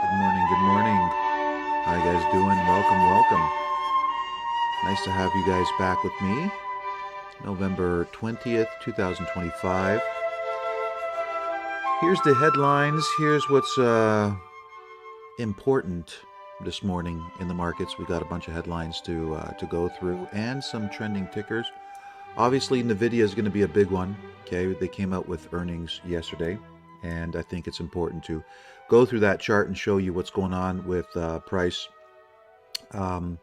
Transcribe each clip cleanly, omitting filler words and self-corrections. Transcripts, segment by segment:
Good morning, good morning. How you guys doing? Welcome, welcome. Nice to have you guys back with me. November 20th, 2025. Here's the headlines. Here's what's important this morning in the markets. We got a bunch of headlines to go through and some trending tickers. Obviously, Nvidia is going to be a big one. Okay, they came out with earnings yesterday, and I think it's important to go through that chart and show you what's going on with price. Um,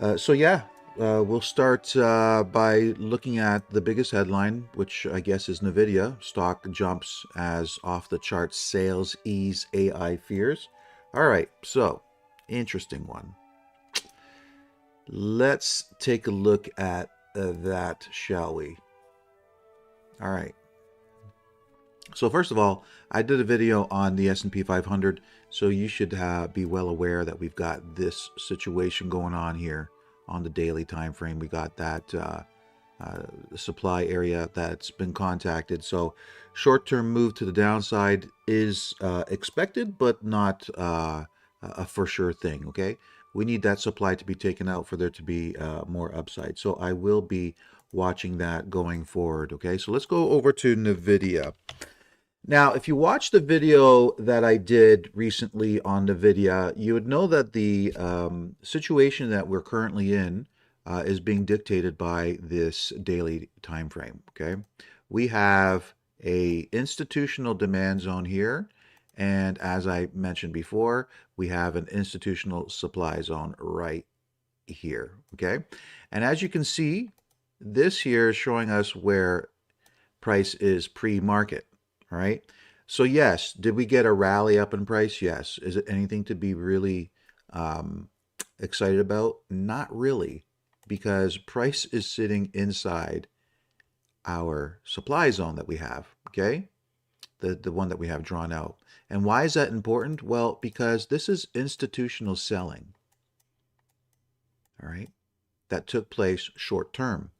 we'll start by looking at the biggest headline, which I guess is Nvidia. Stock jumps as off the chart sales ease AI fears. All right, so interesting one. Let's take a look at that, shall we? All right. So first of all, I did a video on the S&P 500, so you should be well aware that we've got this situation going on here on the daily time frame. We got that supply area that's been contacted. So short-term move to the downside is expected, but not a for sure thing. Okay, we need that supply to be taken out for there to be more upside. So I will be watching that going forward. Okay, so let's go over to Nvidia. Now, if you watch the video that I did recently on NVIDIA, you would know that the situation that we're currently in is being dictated by this daily time frame. Okay, we have a institutional demand zone here, and as I mentioned before, we have an institutional supply zone right here. Okay, and as you can see, this here is showing us where price is pre-market. All right. So yes, did we get a rally up in price? Yes. Is it anything to be really excited about? Not really, because price is sitting inside our supply zone that we have. Okay, the one that we have drawn out. And why is that important? Well, because this is institutional selling. All right, that took place short term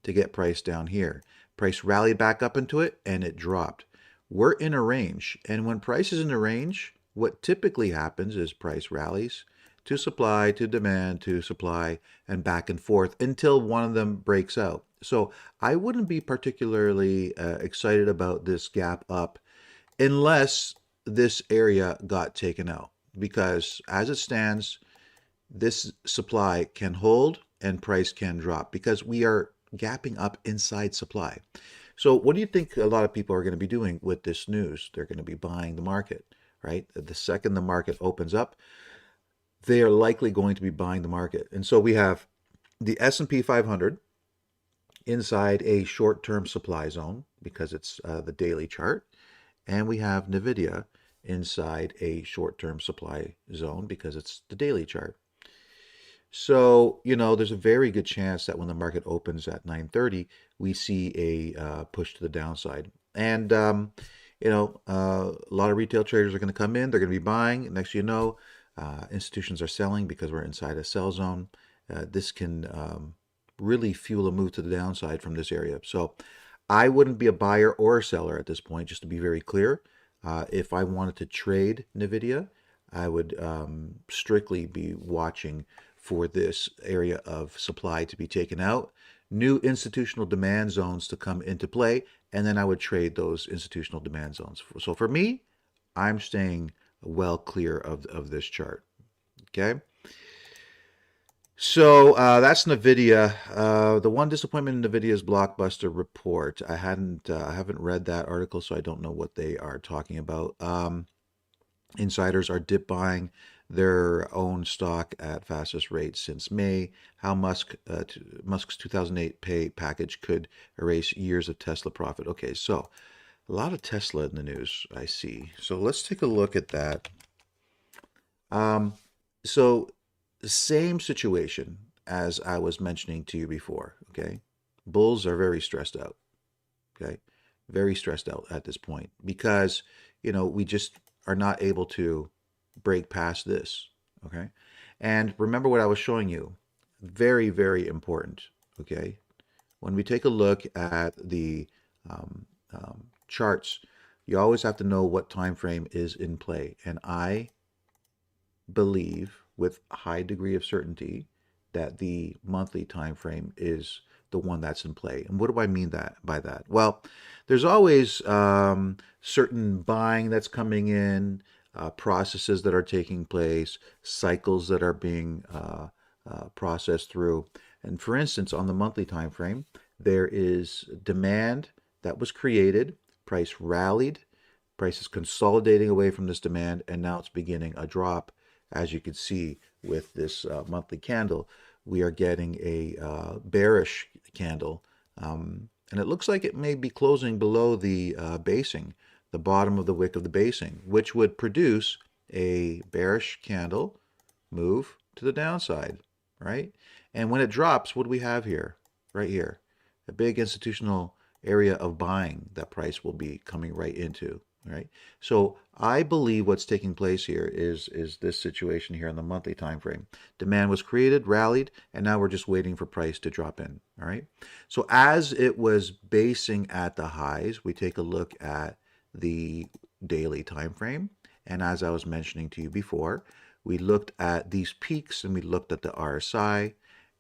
to get price down here. Price rallied back up into it and it dropped. We're in a range, and when price is in a range, what typically happens is price rallies to supply, to demand, to supply, and back and forth until one of them breaks out. So I wouldn't be particularly excited about this gap up unless this area got taken out, because as it stands, this supply can hold and price can drop because we are gapping up inside supply. So what do you think a lot of people are going to be doing with this news? They're going to be buying the market, right? The second the market opens up, they are likely going to be buying the market. And so we have the S&P 500 inside a short-term supply zone because it's the daily chart, and we have Nvidia inside a short-term supply zone because it's the daily chart. So, there's a very good chance that when the market opens at 9:30, we see a push to the downside. And, a lot of retail traders are going to come in. They're going to be buying. Next, institutions are selling because we're inside a sell zone. This can really fuel a move to the downside from this area. So I wouldn't be a buyer or a seller at this point, just to be very clear. If I wanted to trade NVIDIA, I would strictly be watching for this area of supply to be taken out, new institutional demand zones to come into play, and then I would trade those institutional demand zones. So for me, I'm staying well clear of this chart. Okay. So that's Nvidia. The one disappointment in Nvidia's blockbuster report. I haven't read that article, so I don't know what they are talking about. Insiders are dip buying their own stock at fastest rate since May. How Musk's 2008 pay package could erase years of Tesla profit. Okay, so a lot of Tesla in the news, I see. So let's take a look at that. So same situation as I was mentioning to you before. Okay, bulls are very stressed out. Okay, very stressed out at this point because we just are not able to break past this. Okay, and remember what I was showing you. Very, very important. Okay, when we take a look at the charts you always have to know what time frame is in play. And I believe with a high degree of certainty that the monthly time frame is the one that's in play. And what do I mean by that? Well, there's always certain buying that's coming in, processes that are taking place, cycles that are being processed through. And for instance, on the monthly time frame, there is demand that was created, price rallied, price is consolidating away from this demand, and now it's beginning a drop. As you can see with this monthly candle, we are getting a bearish candle, and it looks like it may be closing below the basing, the bottom of the wick of the basing, which would produce a bearish candle move to the downside, right? And when it drops, what do we have here? Right here, a big institutional area of buying that price will be coming right into, right? So I believe what's taking place here is this situation here in the monthly time frame. Demand was created, rallied, and now we're just waiting for price to drop in, all right? So as it was basing at the highs, we take a look at the daily time frame, and as I was mentioning to you before, we looked at these peaks and we looked at the RSI,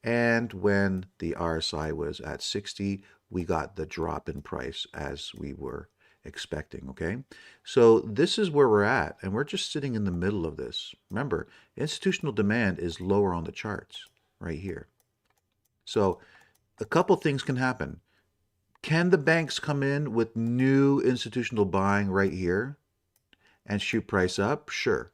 and when the RSI was at 60, we got the drop in price as we were expecting, okay? So this is where we're at, and we're just sitting in the middle of this. Remember, institutional demand is lower on the charts right here. So a couple things can happen. Can the banks come in with new institutional buying right here and shoot price up? Sure.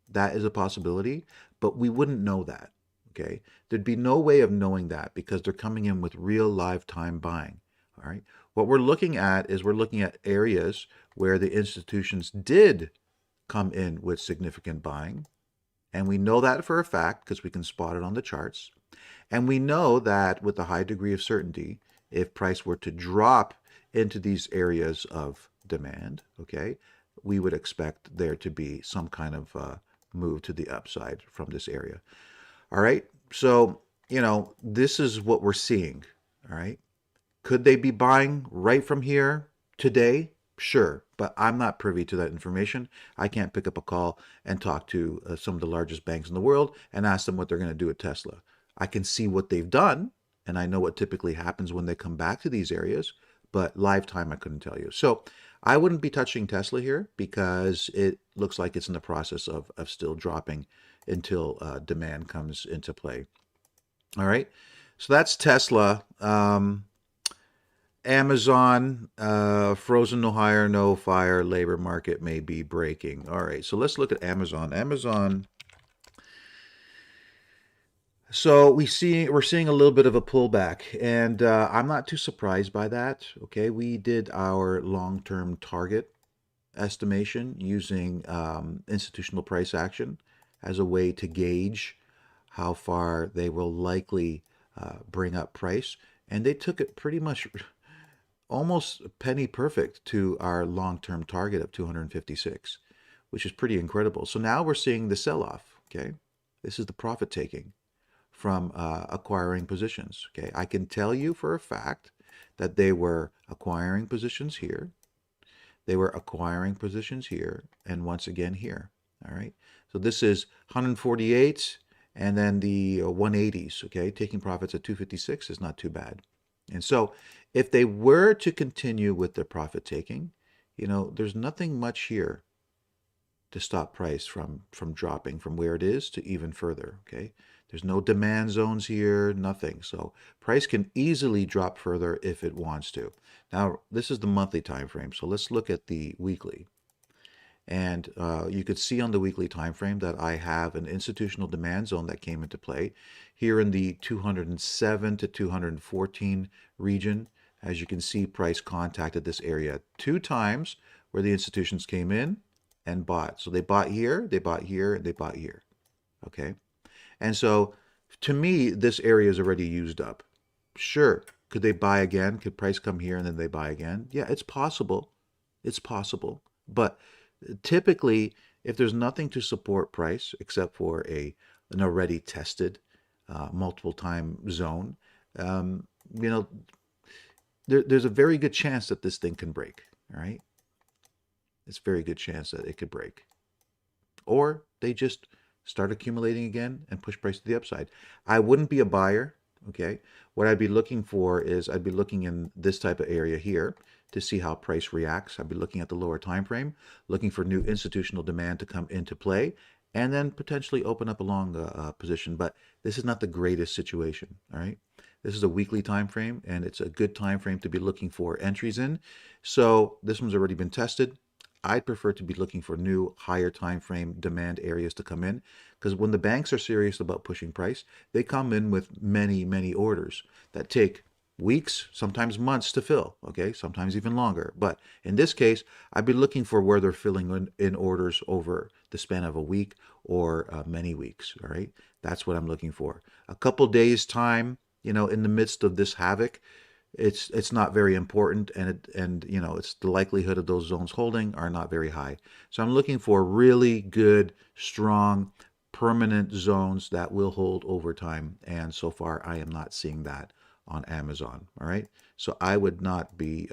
That is a possibility, but we wouldn't know that, okay? There'd be no way of knowing that because they're coming in with real live time buying, all right? What we're looking at is we're looking at areas where the institutions did come in with significant buying, and we know that for a fact because we can spot it on the charts. And we know that with a high degree of certainty, if price were to drop into these areas of demand, okay, we would expect there to be some kind of move to the upside from this area. All right. So, this is what we're seeing. All right. Could they be buying right from here today? Sure. But I'm not privy to that information. I can't pick up a call and talk to some of the largest banks in the world and ask them what they're going to do at Tesla. I can see what they've done, and I know what typically happens when they come back to these areas, but lifetime I couldn't tell you. So I wouldn't be touching Tesla here because it looks like it's in the process of still dropping until demand comes into play. All right, so that's Tesla. Amazon, frozen no higher, no fire, labor market may be breaking. All right, so let's look at Amazon. So we're seeing a little bit of a pullback, and I'm not too surprised by that. Okay, we did our long-term target estimation using institutional price action as a way to gauge how far they will likely bring up price, and they took it pretty much almost penny perfect to our long-term target of 256, which is pretty incredible. So now we're seeing the sell-off. Okay, this is the profit taking from acquiring positions. Okay, I can tell you for a fact that they were acquiring positions here. They were acquiring positions here, and once again here. All right, so this is 148, and then the 180s. Okay, taking profits at 256 is not too bad. And so, if they were to continue with their profit taking, there's nothing much here to stop price from dropping from where it is to even further. Okay, there's no demand zones here, nothing. So price can easily drop further if it wants to. Now this is the monthly time frame, so let's look at the weekly. And you could see on the weekly time frame that I have an institutional demand zone that came into play here in the 207 to 214 region. As you can see, price contacted this area 2 times where the institutions came in and bought. So they bought here, they bought here, and they bought here. Okay. And so to me, this area is already used up. Sure. Could they buy again? Could price come here and then they buy again? Yeah, it's possible. It's possible. But typically, if there's nothing to support price except for an already tested multiple time zone, there's a very good chance that this thing can break. All right. it's a very good chance that it could break. Or they just start accumulating again and push price to the upside. I wouldn't be a buyer, okay? What I'd be looking for is I'd be looking in this type of area here to see how price reacts. I'd be looking at the lower time frame, looking for new institutional demand to come into play, and then potentially open up a long position. But this is not the greatest situation, all right? This is a weekly time frame, and it's a good time frame to be looking for entries in. So this one's already been tested. I'd prefer to be looking for new higher time frame demand areas to come in, because when the banks are serious about pushing price, they come in with many orders that take weeks, sometimes months to fill, okay, sometimes even longer. But in this case, I'd be looking for where they're filling in orders over the span of a week or many weeks. All right, that's what I'm looking for. A couple days time, you know, in the midst of this havoc, it's not very important, and you know, it's the likelihood of those zones holding are not very high. So I'm looking for really good, strong, permanent zones that will hold over time, and so far I am not seeing that on Amazon. All right, so I would not be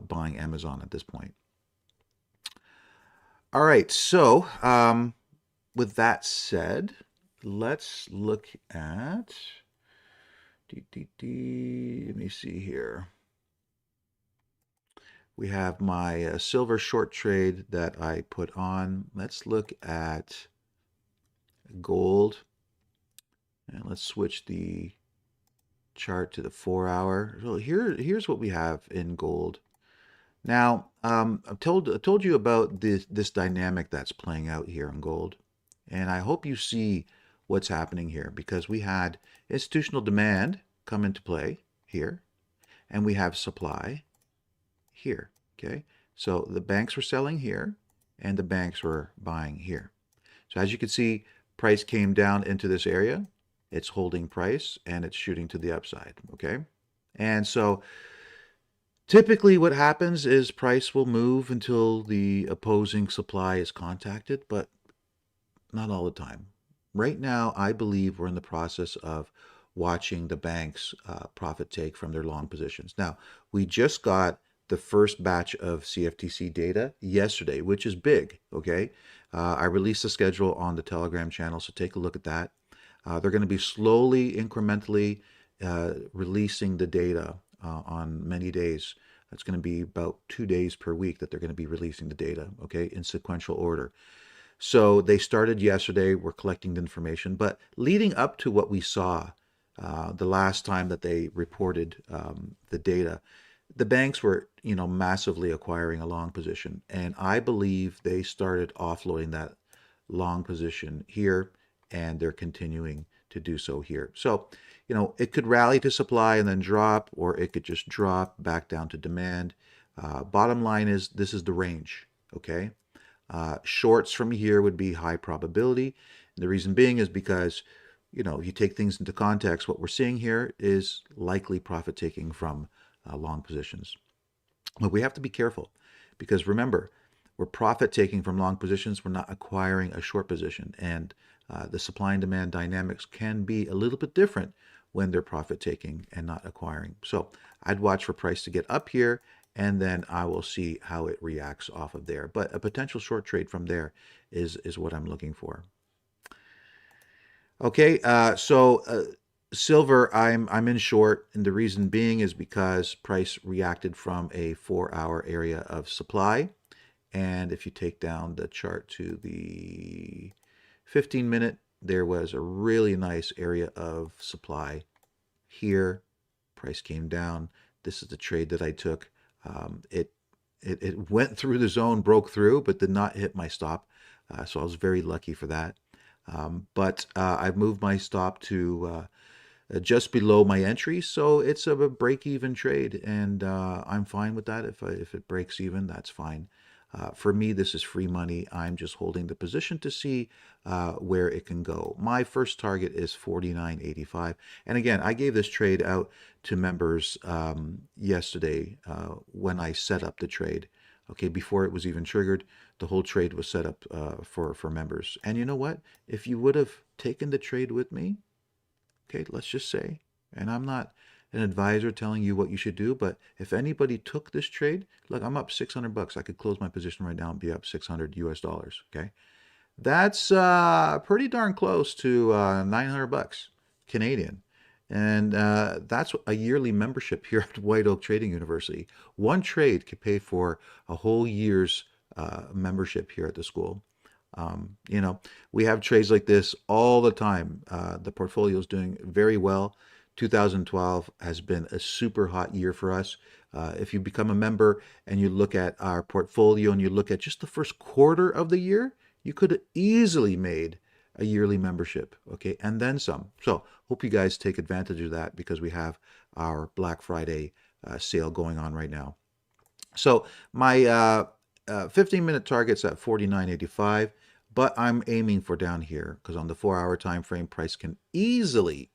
buying Amazon at this point. All right, so with that said, let's look at let me see here. We have my silver short trade that I put on. Let's look at gold. And let's switch the chart to the 4-hour. So here's what we have in gold. Now, I told you about this dynamic that's playing out here in gold. And I hope you see what's happening here, because we had institutional demand come into play here, and we have supply here, okay? So the banks were selling here, and the banks were buying here. So as you can see, price came down into this area. It's holding price, and it's shooting to the upside, okay? And so typically what happens is price will move until the opposing supply is contacted, but not all the time. Right now, I believe we're in the process of watching the banks profit take from their long positions. Now, we just got the first batch of CFTC data yesterday, which is big, okay? I released the schedule on the Telegram channel, so take a look at that. They're going to be slowly, incrementally releasing the data on many days. It's going to be about 2 days per week that they're going to be releasing the data, okay, in sequential order. So they started yesterday. We're collecting the information, but leading up to what we saw the last time that they reported the data, the banks were, you know, massively acquiring a long position, and I believe they started offloading that long position here, and they're continuing to do so here. So, you know, it could rally to supply and then drop, or it could just drop back down to demand. Bottom line is this is the range, okay? Shorts from here would be high probability. And the reason being is because, you know, if you take things into context, what we're seeing here is likely profit taking from long positions. But we have to be careful, because remember, we're profit taking from long positions. We're not acquiring a short position. And the supply and demand dynamics can be a little bit different when they're profit taking and not acquiring. So I'd watch for price to get up here, and then I will see how it reacts off of there. But a potential short trade from there is what I'm looking for. Okay, silver, I'm in short, and the reason being is because price reacted from a 4-hour area of supply. And if you take down the chart to the 15-minute, there was a really nice area of supply here. Price came down. This is the trade that I took. It went through the zone, broke through, but did not hit my stop. So I was very lucky for that. But I've moved my stop to just below my entry, so it's a break-even trade, and I'm fine with that. If it breaks even, that's fine. For me, this is free money. I'm just holding the position to see where it can go. My first target is 49.85. And again, I gave this trade out to members yesterday when I set up the trade. Okay, before it was even triggered, the whole trade was set up for members. And you know what? If you would have taken the trade with me, okay, let's just say, and I'm not an advisor telling you what you should do, but if anybody took this trade, look, I'm up 600 bucks. I could close my position right now and be up 600 US dollars, okay? That's pretty darn close to 900 bucks Canadian. And that's a yearly membership here at White Oak Trading University. One trade could pay for a whole year's membership here at the school. You know, we have trades like this all the time. The portfolio is doing very well. 2012 has been a super hot year for us. If you become a member and you look at our portfolio and you look at just the first quarter of the year, you could have easily made a yearly membership, okay, and then some. So hope you guys take advantage of that because we have our Black Friday sale going on right now. So my 15-minute target's at 49.85, but I'm aiming for down here because on the 4-hour time frame, price can easily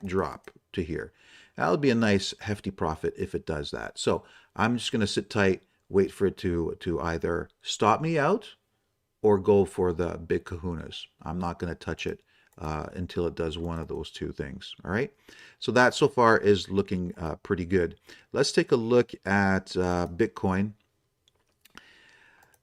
drop to here. That would be a nice hefty profit if it does that. So I'm just going to sit tight, wait for it to either stop me out or go for the big kahunas. I'm not going to touch it until it does one of those two things. All right. So that so far is looking pretty good. Let's take a look at Bitcoin.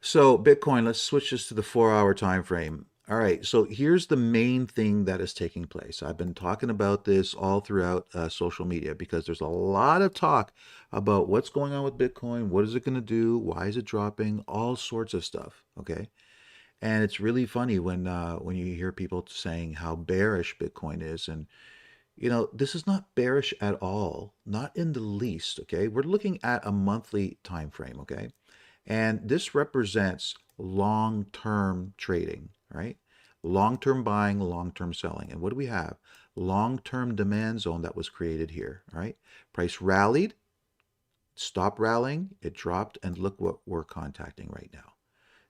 So Bitcoin, let's switch this to the 4-hour time frame. All right, so here's the main thing that is taking place. I've been talking about this all throughout social media because there's a lot of talk about what's going on with Bitcoin, what is it going to do, why is it dropping, all sorts of stuff, okay? And it's really funny when you hear people saying how bearish Bitcoin is, and you know, this is not bearish at all, not in the least, okay? We're looking at a monthly time frame, okay? And this represents long-term trading, right? Long-term buying, long-term selling. And what do we have? Long-term demand zone that was created here, right? Price rallied, stopped rallying, it dropped, and look what we're contacting right now.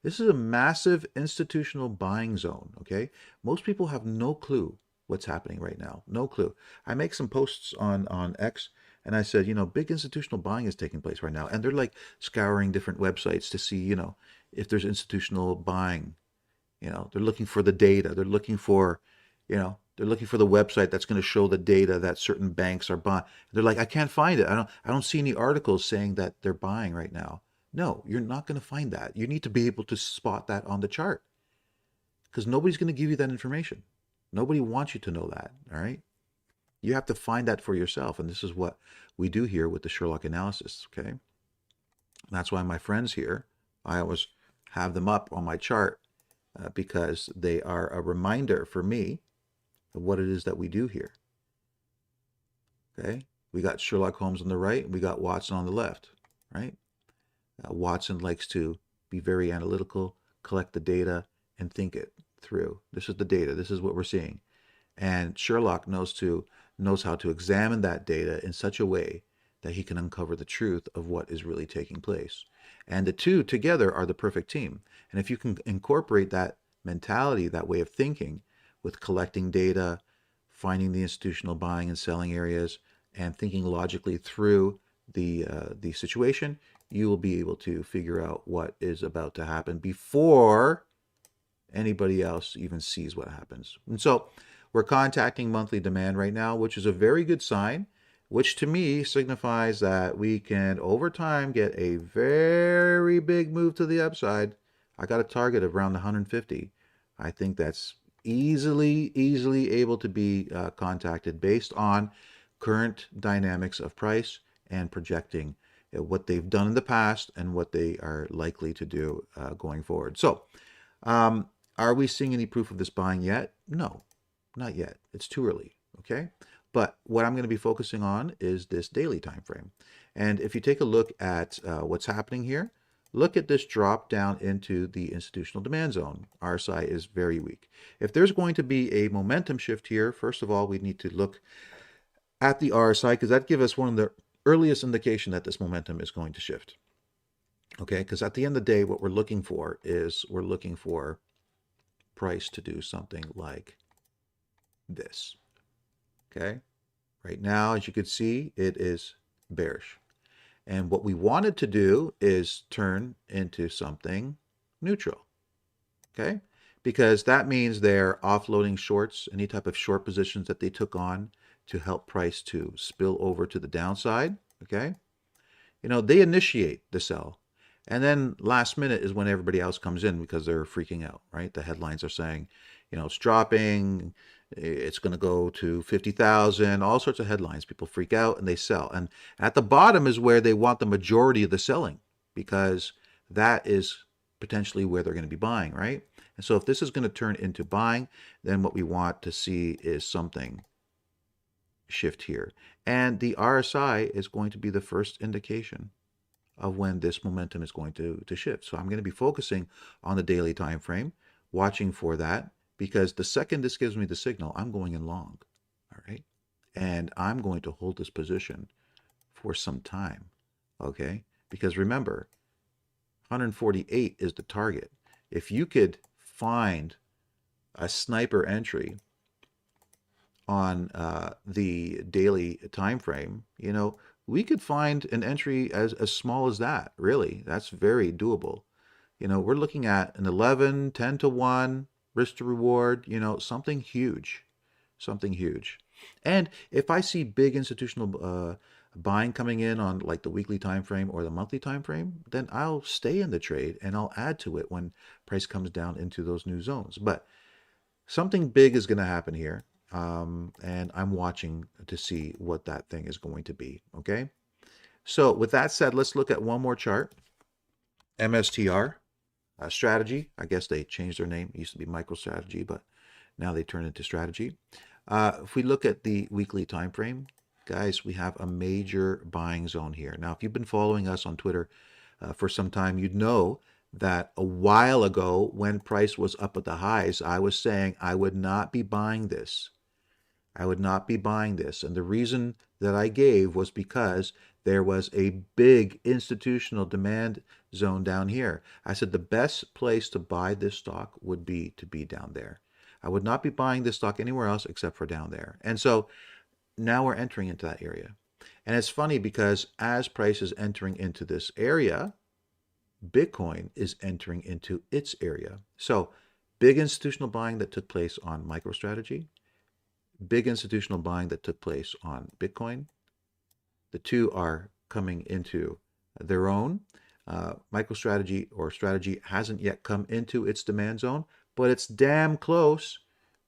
This is a massive institutional buying zone, okay? Most people have no clue what's happening right now. No clue. I make some posts on X and I said, you know, big institutional buying is taking place right now. And they're like scouring different websites to see, you know, if there's institutional buying. You know, they're looking for the data. They're looking for, you know, they're looking for the website that's going to show the data that certain banks are buying. They're like, I can't find it. I don't see any articles saying that they're buying right now. No, you're not going to find that. You need to be able to spot that on the chart because nobody's going to give you that information. Nobody wants you to know that, all right? You have to find that for yourself, and this is what we do here with the Sherlock analysis, okay? That's why my friends here, I always have them up on my chart because they are a reminder for me of what it is that we do here, okay? We got Sherlock Holmes on the right, we got Watson on the left, right? Watson likes to be very analytical, collect the data, and think it through. This is the data. This is what we're seeing. And Sherlock knows how to examine that data in such a way that he can uncover the truth of what is really taking place. And the two together are the perfect team. And if you can incorporate that mentality, that way of thinking, with collecting data, finding the institutional buying and selling areas, and thinking logically through the situation, you will be able to figure out what is about to happen before anybody else even sees what happens. And so we're contacting monthly demand right now, which is a very good sign, which to me signifies that we can over time get a very big move to the upside. I got a target of around 150. I think that's easily able to be contacted based on current dynamics of price and projecting what they've done in the past and what they are likely to do going forward. So are we seeing any proof of this buying yet? No, not yet. It's too early, okay? But what I'm going to be focusing on is this daily time frame. And if you take a look at what's happening here, look at this drop down into the institutional demand zone. RSI is very weak. If there's going to be a momentum shift here, first of all, we need to look at the RSI because that gives us one of the earliest indication that this momentum is going to shift. Okay, because at the end of the day, what we're looking for is we're looking for price to do something like this. Okay, right now, as you can see, it is bearish. And what we wanted to do is turn into something neutral. Okay, because that means they're offloading shorts, any type of short positions that they took on to help price to spill over to the downside, okay? You know, they initiate the sell. And then last minute is when everybody else comes in because they're freaking out, right? The headlines are saying, you know, it's dropping, it's going to go to 50,000, all sorts of headlines. People freak out and they sell. And at the bottom is where they want the majority of the selling, because that is potentially where they're going to be buying, right? And so if this is going to turn into buying, then what we want to see is something shift here. And the RSI is going to be the first indication of when this momentum is going to shift. So I'm going to be focusing on the daily time frame, watching for that, because the second this gives me the signal, I'm going in long, all right? And I'm going to hold this position for some time, okay? Because remember, 148 is the target. If you could find a sniper entry on the daily time frame, you know, we could find an entry as small as that. Really, that's very doable. You know, we're looking at an 11, 10 to 1 risk to reward, you know, something huge, something huge. And if I see big institutional buying coming in on like the weekly time frame or the monthly time frame, then I'll stay in the trade and I'll add to it when price comes down into those new zones. But something big is going to happen here. And I'm watching to see what that thing is going to be, okay? So with that said, let's look at one more chart. MSTR strategy. I guess they changed their name. It used to be MicroStrategy, but now they turned into strategy. If we look at the weekly time frame, guys, we have a major buying zone here. Now, if you've been following us on Twitter for some time, you'd know that a while ago when price was up at the highs, I was saying I would not be buying this. I would not be buying this. And the reason that I gave was because there was a big institutional demand zone down here. I said the best place to buy this stock would be to be down there. I would not be buying this stock anywhere else except for down there. And so now we're entering into that area. And it's funny because as price is entering into this area, Bitcoin is entering into its area. So big institutional buying that took place on MicroStrategy, big institutional buying that took place on Bitcoin. The two are coming into their own. MicroStrategy or strategy hasn't yet come into its demand zone, but it's damn close.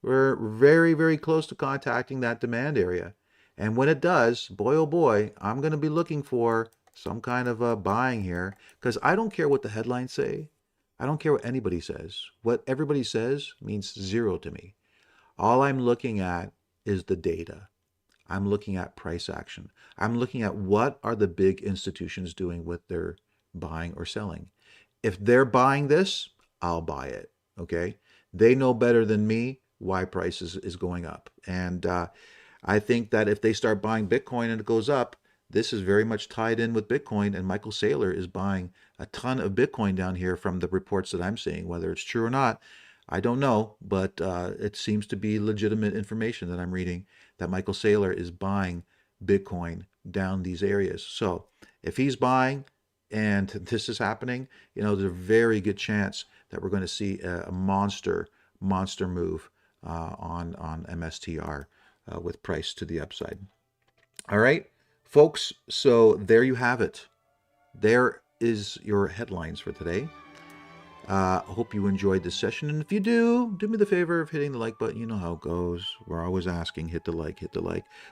We're very, very close to contacting that demand area. And when it does, boy, oh boy, I'm going to be looking for some kind of a buying here, because I don't care what the headlines say. I don't care what anybody says. What everybody says means zero to me. All I'm looking at is the data. I'm looking at price action. I'm looking at what are the big institutions doing with their buying or selling. If they're buying this, I'll buy it, okay? They know better than me why price is going up. And I think that if they start buying Bitcoin and it goes up, this is very much tied in with Bitcoin, and Michael Saylor is buying a ton of Bitcoin down here from the reports that I'm seeing. Whether it's true or not, I don't know, but it seems to be legitimate information that I'm reading, that Michael Saylor is buying Bitcoin down these areas. So if he's buying and this is happening, you know, there's a very good chance that we're going to see a monster move on MSTR with price to the upside. All right, folks, so there you have it. There is your headlines for today. I hope you enjoyed this session, and if you do me the favor of hitting the like button. You know how it goes. We're always asking, hit the like.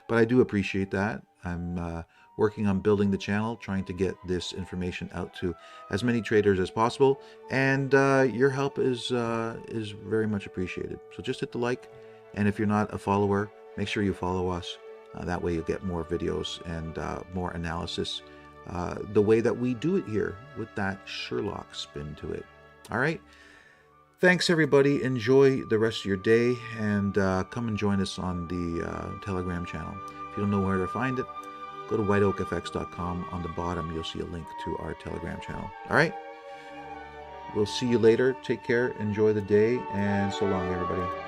But I do appreciate that. I'm working on building the channel, trying to get this information out to as many traders as possible, and your help is very much appreciated. So just hit the like, and if you're not a follower, make sure you follow us. That way you'll get more videos and more analysis the way that we do it here, with that Sherlock spin to it. All right. Thanks, everybody. Enjoy the rest of your day, and come and join us on the Telegram channel. If you don't know where to find it, go to whiteoakfx.com. On the bottom, you'll see a link to our Telegram channel. All right. We'll see you later. Take care. Enjoy the day, and so long, everybody.